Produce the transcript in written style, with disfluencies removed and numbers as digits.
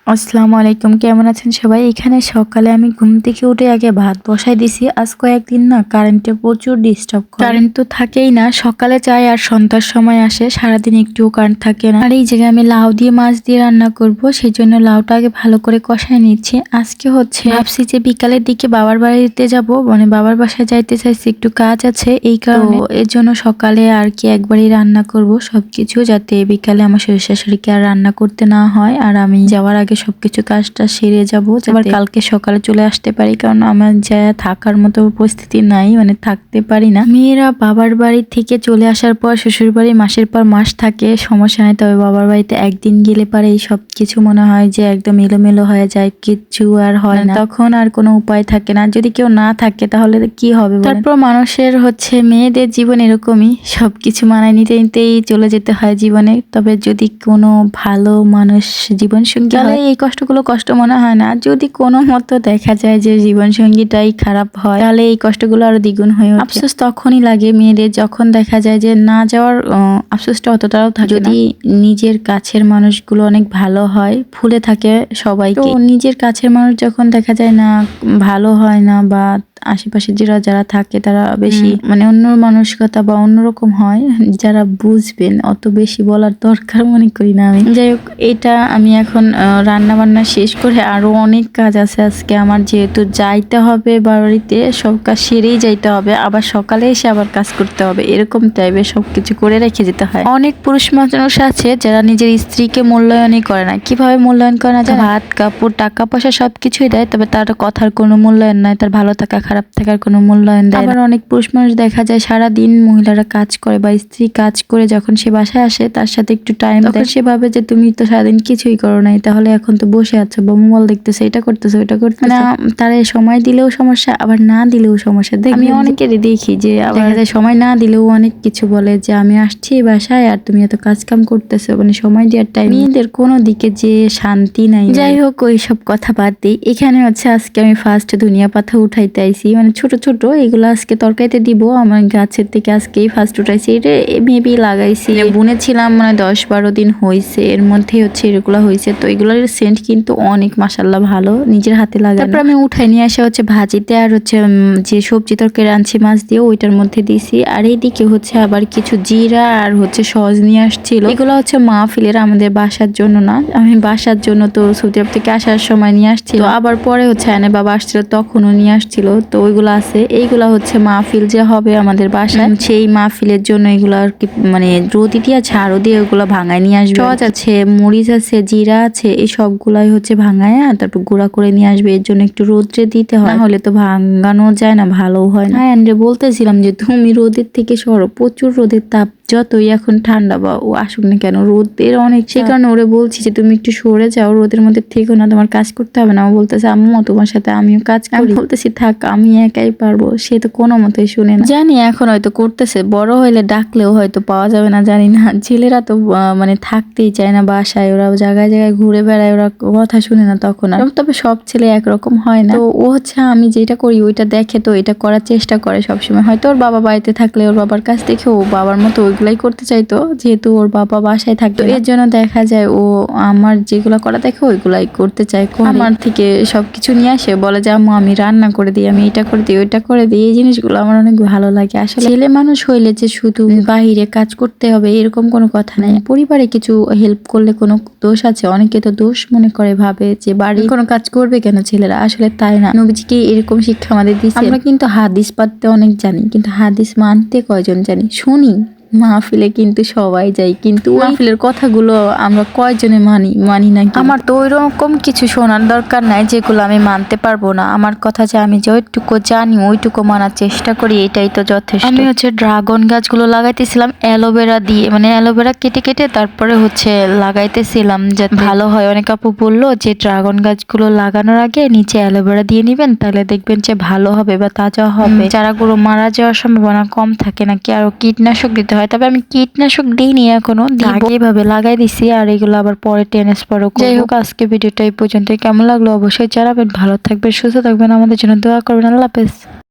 আসসালামু আলাইকুম, কেমন আছেন সবাই? এখানে সকালে আমি ঘুম থেকে উঠে আগে ভাত বসাই দিছি। আজ কয়েকদিন না কারেন্টে প্রচুর ডিস্টার্ব করে। কারেন্ট তো থাকেই না, সকালে যায় আর সন্ধ্যার সময় আসে, সারাদিন একটুও কারেন্ট থাকে না। আর এই জায়গায় আমি লাউ দিয়ে মাছ দিয়ে রান্না করব, সেই জন্য লাউটা আগে ভালো করে কষায় নিচ্ছি। আজকে হচ্ছে ভাবছি যে বিকালের দিকে বাবার বাড়িতে যাব, মানে বাবার বাসায় যাইতে চাইছি, একটু কাজ আছে এই কারণে। এর জন্য সকালে আর কি একবারই রান্না করব সবকিছু, যাতে বিকালে আমার শ্বশুর শাশুড়িকে আর রান্না করতে না হয়, আর আমি যাওয়ার আগে সবকিছু কাজটা সেরে যাবো, আবার কালকে সকালে চলে আসতে পারি, কারণ আমার যা থাকার মতো পরিস্থিতি নাই, মানে থাকতে পারি না। মেয়েরা বাবার বাড়ি থেকে চলে আসার পর শ্বশুর বাড়ি মাসের পর মাস থাকে, সমস্যা নাই। তবে বাবার বাড়িতে একদিন গেলে পারে এই সব কিছু মনে হয় যে একদম এলোমেলো হয়ে যায়, কিচ্ছু আর হয় না, তখন আর কোনো উপায় থাকে না। যদি কেউ না থাকে তাহলে কি হবে? তারপর মানুষের হচ্ছে মেয়েদের জীবন এরকমই, সবকিছু মানায় নিতে নিতেই চলে যেতে হয় জীবনে। তবে যদি কোনো ভালো মানুষ জীবন সঙ্গী হয়, এই কষ্টগুলো কষ্ট মনে হয় না। যদি কোনো মতো দেখা যায় যে জীবন সঙ্গীটাই খারাপ হয়, তাহলে এই কষ্টগুলো আরো দ্বিগুণ হয়ে ওঠে। আফসোস তখনই লাগে মেয়েদের, যখন দেখা যায় যে না যাওয়ার আফসোসটা অতটাও থাকে। যদি নিজের কাছের মানুষগুলো অনেক ভালো হয়, ফুলে থাকে সবাইকে, নিজের কাছের মানুষ যখন দেখা যায় না ভালো হয় না, বা আশেপাশে যারা থাকে তারা বেশি মানে অন্য মানসিকতা বা অন্যরকম হয়, যারা বুঝবেন, অত বেশি বলার দরকার মনে করি না আমি। যাই হোক, এটা আমি এখন রান্না বান্না শেষ করে আরো অনেক কাজ আছে আজকে আমার, যেহেতু যাইতে হবে বাড়িতে, সব কাজ সেরেই যাইতে হবে, আবার সকালে এসে আবার কাজ করতে হবে, এরকম টাইপের সবকিছু করে রেখে যেতে হয়। অনেক পুরুষ মানুষ আছে যারা নিজের স্ত্রীকে মূল্যায়নই করে না। কিভাবে মূল্যায়ন করে না? ভাত কাপড় টাকা পয়সা সবকিছুই দেয়, তবে তার কথার কোনো মূল্যায়ন নাই, তার ভালো থাকা খারাপ থাকার কোনো মূল্যায়ন দেয় না। আবার অনেক পুরুষ মানুষ দেখা যায় সারাদিন মহিলারা কাজ করে বা স্ত্রী কাজ করে যখন সে বাসায় আসে তার সাথে একটু টাইম দেয়, সে ভাবে যে তুমি তো সারাদিন কিছুই করো নাই, তাহলে এখন তো বসে আছো বা মোবাইল দেখতেছো, এটা করতেছো ওইটা করতেছো না। তারা সময় দিলেও সমস্যা, আবার না দিলেও সমস্যা। আমি অনেকেরই দেখি যে আবার সময় না দিলেও অনেক কিছু বলে যে আমি আসছি বাসায় আর তুমি এত কাজ কাম করতেছো, মানে সময় দেওয়ার টাইম। মেয়েদের কোনো দিকে যে শান্তি নাই। যাই হোক, ওই সব কথা বাদ দিই। এখানে হচ্ছে আজকে আমি ফার্স্ট ধনিয়া পাতা উঠাইতে আইছি, মানে ছোট ছোট, এগুলো আজকে তরকারিতে দিব। আমার গাছের থেকে আজকেই ফার্স্ট উঠাইছি। এটা মেবি লাগাইছি, বুনেছিলাম মানে 10-12 দিন হয়েছে, এর মধ্যে হচ্ছে এগুলো হয়েছে। তো এগুলোর সেন্ট কিন্তু অনেক মাশাআল্লাহ ভালো, নিজের হাতে লাগানো। তারপর আমি উঠাই নিয়ে আসা হচ্ছে ভাজিতে, আর হচ্ছে যে সবজি তরকারি রাঁধছি মাছ দিয়ে, ওইটার মধ্যে দিছি। আর এইদিকে হচ্ছে আবার কিছু জিরা আর হচ্ছে সস নিয়ে আসছিল, এগুলো হচ্ছে মাহফিলের, আমাদের বাসার জন্য না, আমি বাসার জন্য তো সৌদি আরব থেকে আসার সময় নিয়ে আসছিল, আবার পরে হচ্ছে এনে বাবা আসছিল তখনও নিয়ে আসছিল। তো ওইগুলো আছে, এইগুলা হচ্ছে মাহফিল যে হবে আমাদের বাসায়, সেই মাহফিলের জন্য এগুলো আর কি, মানে রোদি দিয়ে ঝাড়ু দিয়ে ওগুলো ভাঙায় নিয়ে আসবে। সস আছে, মরিচ আছে, জিরা আছে, এই সবগুলাই হচ্ছে ভাঙায় আর তারপর গুঁড়া করে নিয়ে আসবে। এর জন্য একটু রোদ্রে দিতে হয়, না হলে তো ভাঙানো যায় না, ভালো হয় না। হ্যাঁ, বলতেছিলাম যে তুমি রোদের থেকে সরো, প্রচুর রোদের তাপ, যতই এখন ঠান্ডা বা ও আসুক না কেন, রোদের অনেক, সেই কারণে ওরে বলছি যে তুমি একটু সরে যাও, রোদের মধ্যে থেকো না, তোমার কাজ করতে হবে না। ও বলতেছে আম্মু তোমার সাথে আমিও কাজ করি। বলতেছি থাক, আমি একাই পারবো। সে তো কোনো মতেই শুনে না। জানি এখন হয়তো করতেছে, বড় হইলে ডাকলেও হয়তো পাওয়া যাবে না, জানি না। ছেলেরা তো মানে থাকতেই চায় না বাসায়, ওরা জায়গায় জায়গায় ঘুরে বেড়ায়, ওরা কথা শুনে না তখন আর। তবে সব ছেলে একরকম হয় না। তো ও হচ্ছে আমি যেটা করি ওইটা দেখে, তো এটা করার চেষ্টা করে সবসময়। হয়তো ওর বাবা বাড়িতে থাকলে ওর বাবার কাছ থেকে ও বাবার মতো ওইগুলাই করতে চাইতো, যেহেতু ওর বাবা বাসায় থাকতো, এর জন্য দেখা যায় ও আমার যেগুলো করা দেখে ওইগুলাই করতে চায়। আমার থেকে সবকিছু নিয়ে আসে, বলে যে আম্মু আমি রান্না করে দিই, আমি এটা করে দিই, ওইটা করে দিই। এই জিনিসগুলো আমার অনেক ভালো লাগে। আসলে ছেলে মানুষ হইলে যে শুধু বাহিরে কাজ করতে হবে এরকম কোনো কথা নাই, পরিবারে কিছু হেল্প করলে কোনো দোষ আছে? অনেকে তো দোষ মনে করে, ভাবে যে বাড়ির কোনো কাজ করবে কেন ছেলেরা, আসলে তাই না। নবীজিকে এরকম শিক্ষা আমাদের দিয়েছে। আমরা কিন্তু হাদিস পাততে অনেক জানি, কিন্তু হাদিস মানতে কয়জন জানি? শুনি মাহফিলে কিন্তু সবাই যাই, কিন্তু মাহফিলের কথাগুলো আমরা কয়জনে মানি না। আমার তো ওইরকম কিছু শোনার দরকার নাই যেগুলো আমি মানতে পারবো না। আমার কথা যে আমি যেটুকু জানি ওইটুকু মানার চেষ্টা করি, এটাই তো যথেষ্ট। আমি হচ্ছে ড্রাগন গাছগুলো লাগাইতেছিলাম অ্যালোভেরা দিয়ে, মানে অ্যালোভেরা কেটে কেটে তারপরে হচ্ছে লাগাইতেছিলাম যাতে ভালো হয়। অনেক আপু বললো যে ড্রাগন গাছগুলো লাগানোর আগে নিচে অ্যালোভেরা দিয়ে নিবেন, তাহলে দেখবেন যে ভালো হবে বা তাজা হবে, চারাগুলো মারা যাওয়ার সম্ভাবনা কম থাকে নাকি। আরো কীটনাশক দিতে হয়, তবে আমি কীটনাশক দিইনি এখনো, এইভাবে লাগাই দিছি। আর এগুলো আবার পরে ট্রান্সফারও করব। যাই হোক, আজকে ভিডিওটা এই পর্যন্ত। কেমন লাগলো অবশ্যই জানাবেন। ভালো থাকবেন, সুস্থ থাকবেন, আমাদের জন্য দোয়া করবেন। আল্লাহ হাফেজ।